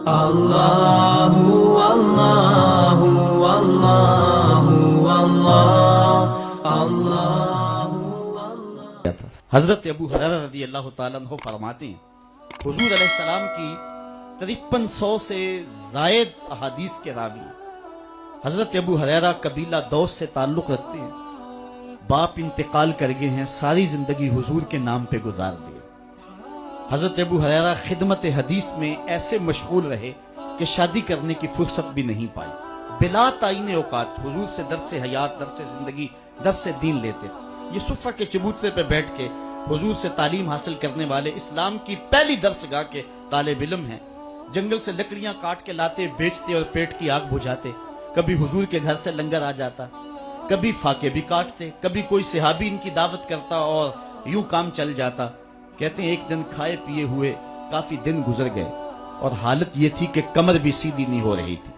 اللہ اللہ اللہ اللہ اللہ۔ حضرت ابو ہریرہ رضی اللہ تعالیٰ عنہ فرماتے ہیں حضور علیہ السلام کی 5300 سے زائد احادیث کے راوی ہیں۔ حضرت ابو حریرہ قبیلہ دوس سے تعلق رکھتے ہیں، باپ انتقال کر گئے ہیں، ساری زندگی حضور کے نام پہ گزار دیے۔ حضرت ابو حریرہ خدمت حدیث میں ایسے مشغول رہے کہ شادی کرنے کی فرصت بھی نہیں پائی، بلا تعین اوقات حضور سے درس حیات، درس زندگی، درس دین لیتے۔ یہ صفہ کے چبوترے پہ بیٹھ کے حضور سے تعلیم حاصل کرنے والے اسلام کی پہلی درسگاہ کے طالب علم ہیں۔ جنگل سے لکڑیاں کاٹ کے لاتے، بیچتے اور پیٹ کی آگ بجھاتے۔ کبھی حضور کے گھر سے لنگر آ جاتا، کبھی فاقے بھی کاٹتے، کبھی کوئی صحابی ان کی دعوت کرتا اور یوں کام چل جاتا۔ کہتے ہیں ایک دن کھائے پیے ہوئے کافی دن گزر گئے اور حالت یہ تھی کہ کمر بھی سیدھی نہیں ہو رہی تھی۔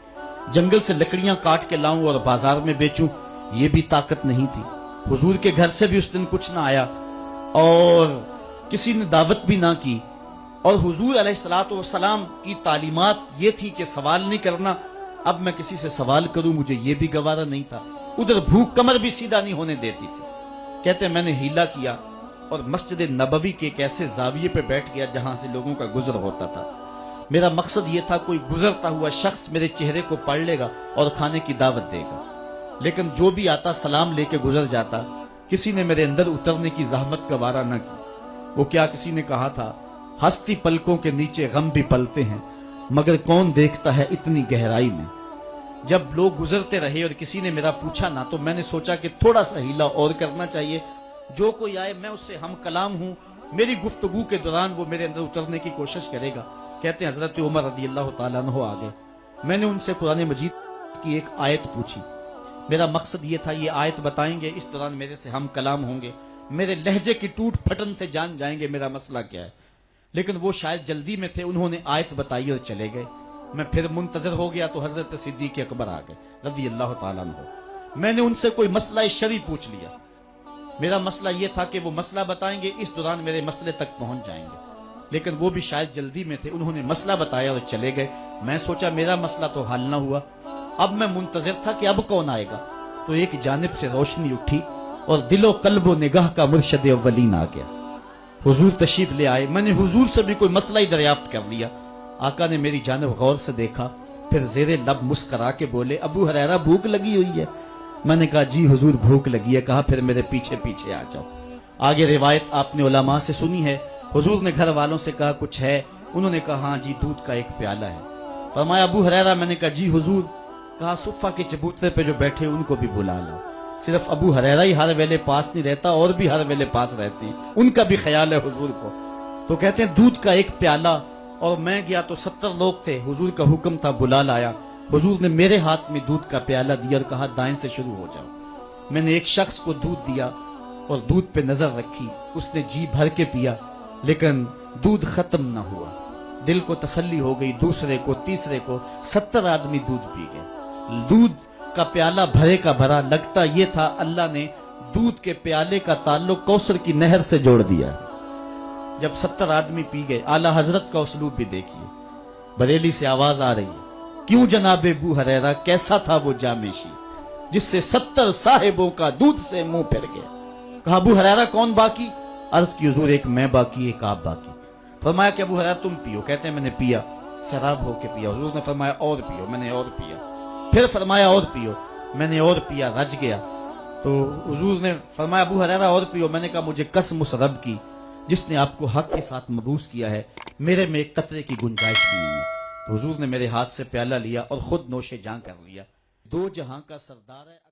جنگل سے لکڑیاں کاٹ کے لاؤں اور بازار میں بیچوں، یہ بھی طاقت نہیں تھی۔ حضور کے گھر سے بھی اس دن کچھ نہ آیا اور کسی نے دعوت بھی نہ کی، اور حضور علیہ الصلوۃ والسلام کی تعلیمات یہ تھی کہ سوال نہیں کرنا۔ اب میں کسی سے سوال کروں مجھے یہ بھی گوارا نہیں تھا، ادھر بھوک کمر بھی سیدھا نہیں ہونے دیتی تھی۔ کہتے ہیں میں نے ہیلا کیا اور مسجد نبوی کے ایک ایسے زاویے پہ بیٹھ گیا جہاں سے لوگوں کا گزر ہوتا تھا۔ میرا مقصد یہ تھا کوئی گزرتا ہوا شخص میرے چہرے کو پڑھ لے گا اور کھانے کی دعوت دے گا، لیکن جو بھی آتا سلام لے کے گزر جاتا۔ کسی نے میرے اندر اترنے کی زحمت گوارا نہ کی۔ وہ کیا کسی نے کہا تھا، ہستی پلکوں کے نیچے غم بھی پلتے ہیں، مگر کون دیکھتا ہے اتنی گہرائی میں۔ جب لوگ گزرتے رہے اور کسی نے میرا پوچھا نہ، تو میں نے سوچا کہ تھوڑا سا ہیلا اور کرنا چاہیے، جو کوئی آئے میں اس سے ہم کلام ہوں، میری گفتگو کے دوران وہ میرے اندر اترنے کی کوشش کرے گا۔ کہتے ہیں حضرت عمر رضی اللہ تعالیٰ عنہ آ گئے، میں نے ان سے قرآن مجید کی ایک آیت پوچھی۔ میرا مقصد یہ تھا یہ آیت بتائیں گے، اس دوران میرے سے ہم کلام ہوں گے، میرے لہجے کی ٹوٹ پھٹن سے جان جائیں گے میرا مسئلہ کیا ہے۔ لیکن وہ شاید جلدی میں تھے، انہوں نے آیت بتائی اور چلے گئے۔ میں پھر منتظر ہو گیا تو حضرت صدیق اکبر آ گئے رضی اللہ تعالیٰ عنہ۔ میں نے ان سے کوئی مسئلہ شرعی پوچھ لیا۔ میرا مسئلہ یہ تھا کہ وہ مسئلہ بتائیں گے، اس دوران میرے مسئلے تک پہنچ جائیں گے، لیکن وہ بھی شاید جلدی میں تھے، انہوں نے مسئلہ بتایا اور چلے گئے۔ میں سوچا میرا مسئلہ تو حل نہ ہوا، اب میں منتظر تھا کہ اب کون آئے گا۔ تو ایک جانب سے روشنی اٹھی اور دل و قلب و نگاہ کا مرشد اولین آ گیا۔ حضور تشریف لے آئے، میں نے حضور سے بھی کوئی مسئلہ ہی دریافت کر لیا۔ آقا نے میری جانب غور سے دیکھا، پھر زیر لب مسکرا کے بولے، ابو ہریرہ بھوک لگی ہوئی ہے؟ میں نے کہا جی حضور بھوک لگی ہے۔ کہا پھر میرے پیچھے پیچھے آ جاؤ۔ آگے روایت آپ نے علماء سے سنی ہے، حضور نے گھر والوں سے کہا کچھ ہے؟ انہوں نے کہا ہاں جی دودھ کا ایک پیالہ ہے۔ فرمایا ابو ہریرہ؟ میں نے کہا جی حضور۔ کہا صفہ کے چبوترے پہ جو بیٹھے ان کو بھی بلا لاؤ۔ صرف ابو ہریرہ ہی ہر ویلے پاس نہیں رہتا، اور بھی ہر ویلے پاس رہتے ہیں، ان کا بھی خیال ہے حضور کو۔ تو کہتے ہیں دودھ کا ایک پیالہ، اور میں گیا تو 70 لوگ تھے، حضور کا حکم تھا بلا لایا۔ حضور نے میرے ہاتھ میں دودھ کا پیالہ دیا اور کہا دائیں سے شروع ہو جاؤ۔ میں نے ایک شخص کو دودھ دیا اور دودھ پہ نظر رکھی، اس نے جی بھر کے پیا، لیکن دودھ ختم نہ ہوا۔ دل کو تسلی ہو گئی، دوسرے کو، تیسرے کو، 70 آدمی دودھ پی گئے۔ دودھ کا پیالہ بھرے کا بھرا، لگتا یہ تھا اللہ نے دودھ کے پیالے کا تعلق کوثر کی نہر سے جوڑ دیا۔ جب 70 آدمی پی گئے، اعلیٰ حضرت کا اسلوب بھی دیکھیے۔ بریلی سے آواز آ رہی ہے، کیوں جناب ابو ہریرہ کیسا تھا وہ جامشی جس سے 70 صاحبوں کا دودھ سے منہ پھر گیا؟ کہا ابو ہریرہ کون باقی؟ عرض کی حضور ایک میں باقی، ایک آپ باقی۔ فرمایا کہ ابو ہریرہ تم پیو۔ کہتے ہیں میں نے پیا، شراب ہو کے پیا۔ حضور نے فرمایا اور پیو، میں نے اور پیا۔ پھر فرمایا اور پیو، میں نے اور پیا، رج گیا۔ تو حضور نے فرمایا ابو ہریرہ اور پیو۔ میں نے کہا مجھے قسم اس رب کی جس نے آپ کو حق کے ساتھ مبعوث کیا ہے، میرے میں ایک قطرے کی گنجائش بھی نہیں ہے۔ تو حضور نے میرے ہاتھ سے پیالہ لیا اور خود نوش جاں کر لیا۔ دو جہاں کا سردار ہے۔